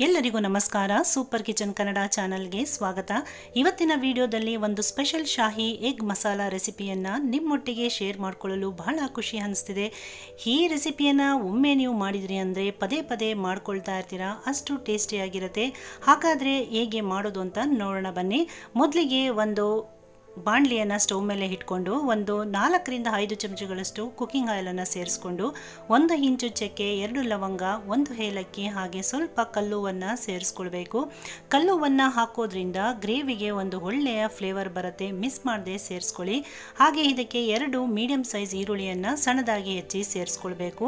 ಎಲ್ಲರಿಗೂ ನಮಸ್ಕಾರ. Super kitchen Kannada ಚಾನೆಲ್ಗೆ ಸ್ವಾಗತ. ಇವತ್ತಿನ ವಿಡಿಯೋದಲ್ಲಿ ಒಂದು ಸ್ಪೆಷಲ್ ಶಾಹಿ ಎಗ್ ಮಸಾಲಾ ರೆಸಿಪಿಯನ್ನು ನಿಮ್ಮೊಟ್ಟಿಗೆ ಶೇರ್ ಮಾಡಿಕೊಳ್ಳಲು ಬಹಳ ಖುಷಿ ಅನಿಸ್ತಿದೆ. ಈ ರೆಸಿಪಿಯನ್ನು ಒಮ್ಮೆ ನೀವು ಮಾಡಿದ್ರಿ ಅಂದರೆ ಪದೇ ಪದೇ ಮಾಡ್ಕೊಳ್ತಾ ಇರ್ತೀರಾ, ಅಷ್ಟು ಟೇಸ್ಟಿಯಾಗಿರುತ್ತೆ. ಹಾಗಾದರೆ ಹೇಗೆ ಮಾಡೋದು ಅಂತ ನೋಡೋಣ ಬನ್ನಿ. ಮೊದಲಿಗೆ ಒಂದು ಬಾಣಲಿಯನ್ನು ಸ್ಟವ್ ಮೇಲೆ ಇಟ್ಕೊಂಡು ಒಂದು 4 ರಿಂದ 5 ಚಮಚಗಳಷ್ಟು ಕುಕ್ಕಿಂಗ್ ಆಯಿಲನ್ನು ಸೇರಿಸ್ಕೊಂಡು 1 ಇಂಚು ಚಕ್ಕೆ, 2 ಲವಂಗ, 1 ಏಲಕ್ಕಿ ಹಾಗೆ ಸ್ವಲ್ಪ ಕಲ್ಲುವನ್ನು ಸೇರಿಸ್ಕೊಳ್ಬೇಕು. ಕಲ್ಲುವನ್ನು ಹಾಕೋದ್ರಿಂದ ಗ್ರೇವಿಗೆ ಒಂದು ಒಳ್ಳೆಯ ಫ್ಲೇವರ್ ಬರುತ್ತೆ, ಮಿಸ್ ಮಾಡದೆ ಸೇರಿಸ್ಕೊಳ್ಳಿ. ಹಾಗೆ ಇದಕ್ಕೆ 2 ಮೀಡಿಯಂ ಸೈಜ್ ಈರುಳ್ಳಿಯನ್ನು ಸಣ್ಣದಾಗಿ ಹೆಚ್ಚಿ ಸೇರಿಸ್ಕೊಳ್ಬೇಕು.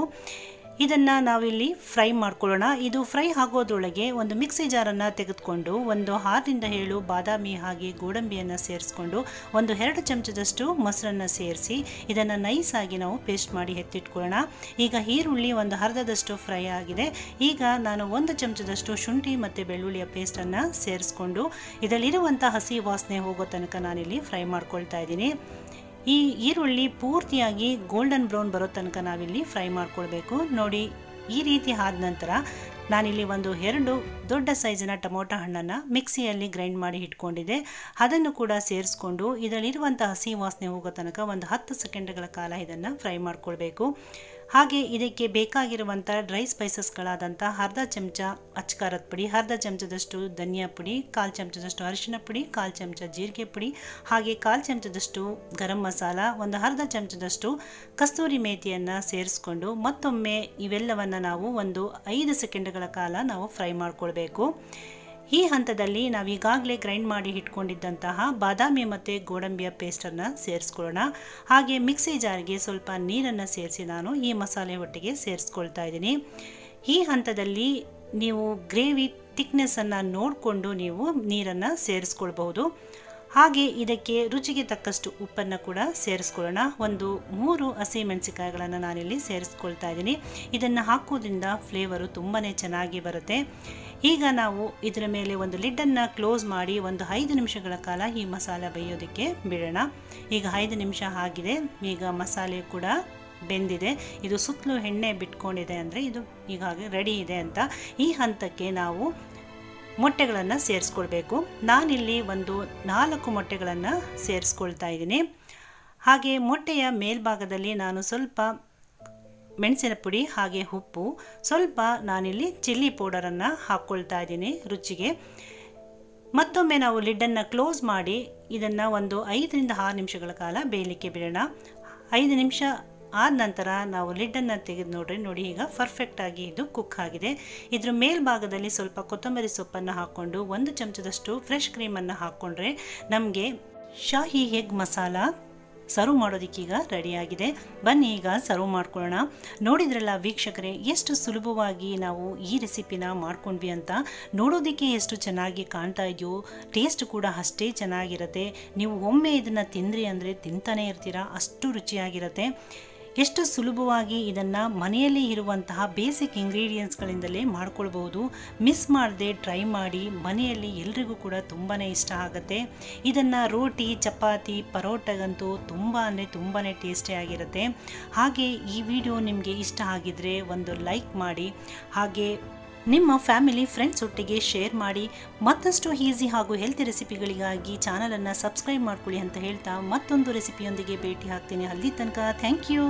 ಇದನ್ನು ನಾವಿಲ್ಲಿ ಫ್ರೈ ಮಾಡ್ಕೊಳ್ಳೋಣ. ಇದು ಫ್ರೈ ಆಗೋದ್ರೊಳಗೆ ಒಂದು ಮಿಕ್ಸಿ ಜಾರನ್ನು ತೆಗೆದುಕೊಂಡು ಒಂದು 6 ರಿಂದ 7 ಬಾದಾಮಿ ಹಾಗೆ ಗೋಡಂಬಿಯನ್ನು ಸೇರಿಸ್ಕೊಂಡು ಒಂದು 2 ಚಮಚದಷ್ಟು ಮೊಸರನ್ನು ಸೇರಿಸಿ ಇದನ್ನು ನೈಸಾಗಿ ನಾವು ಪೇಸ್ಟ್ ಮಾಡಿ ಎತ್ತಿಟ್ಕೊಳ್ಳೋಣ. ಈಗ ಈರುಳ್ಳಿ ಒಂದು ಅರ್ಧದಷ್ಟು ಫ್ರೈ ಆಗಿದೆ. ಈಗ ನಾನು 1 ಚಮಚದಷ್ಟು ಶುಂಠಿ ಮತ್ತು ಬೆಳ್ಳುಳ್ಳಿಯ ಪೇಸ್ಟನ್ನು ಸೇರಿಸ್ಕೊಂಡು ಇದರಲ್ಲಿರುವಂಥ ಹಸಿ ವಾಸನೆ ಹೋಗೋ ತನಕ ನಾನಿಲ್ಲಿ ಫ್ರೈ ಮಾಡ್ಕೊಳ್ತಾ ಇದ್ದೀನಿ. ಈ ಈರುಳ್ಳಿ ಪೂರ್ತಿಯಾಗಿ ಗೋಲ್ಡನ್ ಬ್ರೌನ್ ಬರೋ ತನಕ ನಾವಿಲ್ಲಿ ಫ್ರೈ ಮಾಡ್ಕೊಳ್ಬೇಕು. ನೋಡಿ, ಈ ರೀತಿ ಆದ ನಂತರ ನಾನಿಲ್ಲಿ ಒಂದು 2 ದೊಡ್ಡ ಸೈಜಿನ ಟೊಮೊಟೊ ಹಣ್ಣನ್ನು ಮಿಕ್ಸಿಯಲ್ಲಿ ಗ್ರೈಂಡ್ ಮಾಡಿ ಇಟ್ಕೊಂಡಿದ್ದೆ. ಅದನ್ನು ಕೂಡ ಸೇರಿಸ್ಕೊಂಡು ಇದರಲ್ಲಿರುವಂಥ ಹಸಿ ವಾಸನೆ ಹೋಗೋ ತನಕ ಒಂದು 10 ಸೆಕೆಂಡ್ಗಳ ಕಾಲ ಇದನ್ನು ಫ್ರೈ ಮಾಡ್ಕೊಳ್ಬೇಕು. ಹಾಗೆ ಇದಕ್ಕೆ ಬೇಕಾಗಿರುವಂಥ ಡ್ರೈ ಸ್ಪೈಸಸ್ಗಳಾದಂಥ ಅರ್ಧ ಚಮಚ ಅಚ್ಕಾರದ ಪುಡಿ, ಅರ್ಧ ಚಮಚದಷ್ಟು ಧನಿಯಾ ಪುಡಿ, 1/4 ಚಮಚದಷ್ಟು ಅರಿಶಿನ ಪುಡಿ, 1/4 ಚಮಚ ಜೀರಿಗೆ ಪುಡಿ, ಹಾಗೆ 1/4 ಚಮಚದಷ್ಟು ಗರಂ ಮಸಾಲ, ಒಂದು ಅರ್ಧ ಚಮಚದಷ್ಟು ಕಸ್ತೂರಿ ಮೇಥಿಯನ್ನು ಸೇರಿಸ್ಕೊಂಡು ಮತ್ತೊಮ್ಮೆ ಇವೆಲ್ಲವನ್ನು ನಾವು ಒಂದು 5 ಸೆಕೆಂಡ್ಗಳ ಕಾಲ ನಾವು ಫ್ರೈ ಮಾಡ್ಕೊಳ್ಬೇಕು. ಈ ಹಂತದಲ್ಲಿ ನಾವು ಈಗಾಗಲೇ ಗ್ರೈಂಡ್ ಮಾಡಿ ಇಟ್ಕೊಂಡಿದ್ದಂತಹ ಬಾದಾಮಿ ಮತ್ತು ಗೋಡಂಬಿಯ ಪೇಸ್ಟನ್ನು ಸೇರಿಸ್ಕೊಳ್ಳೋಣ. ಹಾಗೆ ಮಿಕ್ಸಿ ಜಾರ್ಗೆ ಸ್ವಲ್ಪ ನೀರನ್ನು ಸೇರಿಸಿ ನಾನು ಈ ಮಸಾಲೆ ಒಟ್ಟಿಗೆ ಸೇರಿಸ್ಕೊಳ್ತಾ ಇದ್ದೀನಿ. ಈ ಹಂತದಲ್ಲಿ ನೀವು ಗ್ರೇವಿ ಥಿಕ್ನೆಸ್ಸನ್ನು ನೋಡಿಕೊಂಡು ನೀವು ನೀರನ್ನು ಸೇರಿಸ್ಕೊಳ್ಬಹುದು. ಹಾಗೆ ಇದಕ್ಕೆ ರುಚಿಗೆ ತಕ್ಕಷ್ಟು ಉಪ್ಪನ್ನು ಕೂಡ ಸೇರಿಸ್ಕೊಳ್ಳೋಣ. ಒಂದು 3 ಹಸಿಮೆಣಸಿಕಾಯಿಗಳನ್ನು ನಾನಿಲ್ಲಿ ಸೇರಿಸ್ಕೊಳ್ತಾ ಇದ್ದೀನಿ. ಇದನ್ನು ಹಾಕೋದ್ರಿಂದ ಫ್ಲೇವರು ತುಂಬಾ ಚೆನ್ನಾಗಿ ಬರುತ್ತೆ. ಈಗ ನಾವು ಇದರ ಮೇಲೆ ಒಂದು ಲಿಡ್ಡನ್ನು ಕ್ಲೋಸ್ ಮಾಡಿ ಒಂದು 5 ನಿಮಿಷಗಳ ಕಾಲ ಈ ಮಸಾಲೆ ಬೇಯೋದಕ್ಕೆ ಬಿಡೋಣ. ಈಗ 5 ನಿಮಿಷ ಆಗಿದೆ. ಈಗ ಮಸಾಲೆ ಕೂಡ ಬೆಂದಿದೆ. ಇದು ಸುತ್ತಲೂ ಎಣ್ಣೆ ಬಿಟ್ಕೊಂಡಿದೆ ಅಂದರೆ ಇದು ಈಗಾಗಲೇ ರೆಡಿ ಇದೆ ಅಂತ. ಈ ಹಂತಕ್ಕೆ ನಾವು ಮೊಟ್ಟೆಗಳನ್ನು ಸೇರಿಸ್ಕೊಳ್ಬೇಕು. ನಾನಿಲ್ಲಿ ಒಂದು 4 ಮೊಟ್ಟೆಗಳನ್ನು ಸೇರಿಸ್ಕೊಳ್ತಾ ಇದ್ದೀನಿ. ಹಾಗೆ ಮೊಟ್ಟೆಯ ಮೇಲ್ಭಾಗದಲ್ಲಿ ನಾನು ಸ್ವಲ್ಪ ಮೆಣಸಿನ ಪುಡಿ ಹಾಗೆ ಉಪ್ಪು, ಸ್ವಲ್ಪ ನಾನಿಲ್ಲಿ ಚಿಲ್ಲಿ ಪೌಡರನ್ನು ಹಾಕ್ಕೊಳ್ತಾ ಇದ್ದೀನಿ ರುಚಿಗೆ. ಮತ್ತೊಮ್ಮೆ ನಾವು ಲಿಡ್ಡನ್ನು ಕ್ಲೋಸ್ ಮಾಡಿ ಇದನ್ನು ಒಂದು 5 ರಿಂದ 6 ನಿಮಿಷಗಳ ಕಾಲ ಬೇಯಲಿಕ್ಕೆ ಬಿಡೋಣ. 5 ನಿಮಿಷ ಆದ ನಂತರ ನಾವು ಲಿಡ್ಡನ್ನು ತೆಗೆದು ನೋಡಿ ಈಗ ಪರ್ಫೆಕ್ಟಾಗಿ ಇದು ಕುಕ್ ಆಗಿದೆ. ಇದ್ರ ಮೇಲ್ಭಾಗದಲ್ಲಿ ಸ್ವಲ್ಪ ಕೊತ್ತಂಬರಿ ಸೊಪ್ಪನ್ನು ಹಾಕ್ಕೊಂಡು 1 ಚಮಚದಷ್ಟು ಫ್ರೆಶ್ ಕ್ರೀಮನ್ನು ಹಾಕ್ಕೊಂಡ್ರೆ ನಮಗೆ ಶಾಹಿ ಎಗ್ ಮಸಾಲ ಸರ್ವ್ ಮಾಡೋದಕ್ಕೀಗ ರೆಡಿಯಾಗಿದೆ. ಬನ್ನಿ ಈಗ ಸರ್ವ್ ಮಾಡ್ಕೊಳ್ಳೋಣ. ನೋಡಿದ್ರಲ್ಲ ವೀಕ್ಷಕರೇ, ಎಷ್ಟು ಸುಲಭವಾಗಿ ನಾವು ಈ ರೆಸಿಪಿನ ಮಾಡ್ಕೊಂಡ್ವಿ ಅಂತ. ನೋಡೋದಕ್ಕೆ ಎಷ್ಟು ಚೆನ್ನಾಗಿ ಕಾಣ್ತಾ ಇದೆಯೋ, ಟೇಸ್ಟ್ ಕೂಡ ಅಷ್ಟೇ ಚೆನ್ನಾಗಿರುತ್ತೆ. ನೀವು ಒಮ್ಮೆ ಇದನ್ನು ತಿಂದ್ರಿ ಅಂದರೆ ತಿಂತಾನೆ ಇರ್ತೀರಾ, ಅಷ್ಟು ರುಚಿಯಾಗಿರುತ್ತೆ. ಎಷ್ಟು ಸುಲಭವಾಗಿ ಇದನ್ನು ಮನೆಯಲ್ಲಿ ಇರುವಂತಹ ಬೇಸಿಕ್ ಇಂಗ್ರೀಡಿಯೆಂಟ್ಸ್ಗಳಿಂದಲೇ ಮಾಡ್ಕೊಳ್ಬೋದು. ಮಿಸ್ ಮಾಡದೆ ಟ್ರೈ ಮಾಡಿ. ಮನೆಯಲ್ಲಿ ಎಲ್ರಿಗೂ ಕೂಡ ತುಂಬಾ ಇಷ್ಟ ಆಗುತ್ತೆ. ಇದನ್ನು ರೋಟಿ, ಚಪಾತಿ, ಪರೋಟಗಂತೂ ತುಂಬಾ ಟೇಸ್ಟಿಯಾಗಿರುತ್ತೆ. ಹಾಗೆ ಈ ವಿಡಿಯೋ ನಿಮಗೆ ಇಷ್ಟ ಆಗಿದ್ರೆ ಒಂದು ಲೈಕ್ ಮಾಡಿ. ಹಾಗೆ ನಿಮ್ಮ ಫ್ಯಾಮಿಲಿ ಫ್ರೆಂಡ್ಸ್ ಒಟ್ಟಿಗೆ ಶೇರ್ ಮಾಡಿ. ಮತ್ತಷ್ಟು ಈಸಿ ಹಾಗೂ ಹೆಲ್ತಿ ರೆಸಿಪಿಗಳಿಗಾಗಿ ಚಾನಲನ್ನು ಸಬ್ಸ್ಕ್ರೈಬ್ ಮಾಡ್ಕೊಳ್ಳಿ ಅಂತ ಹೇಳ್ತಾ ಮತ್ತೊಂದು ರೆಸಿಪಿಯೊಂದಿಗೆ ಭೇಟಿ ಆಗ್ತೀನಿ. ಅಲ್ಲಿ ತನಕ ಥ್ಯಾಂಕ್ ಯು.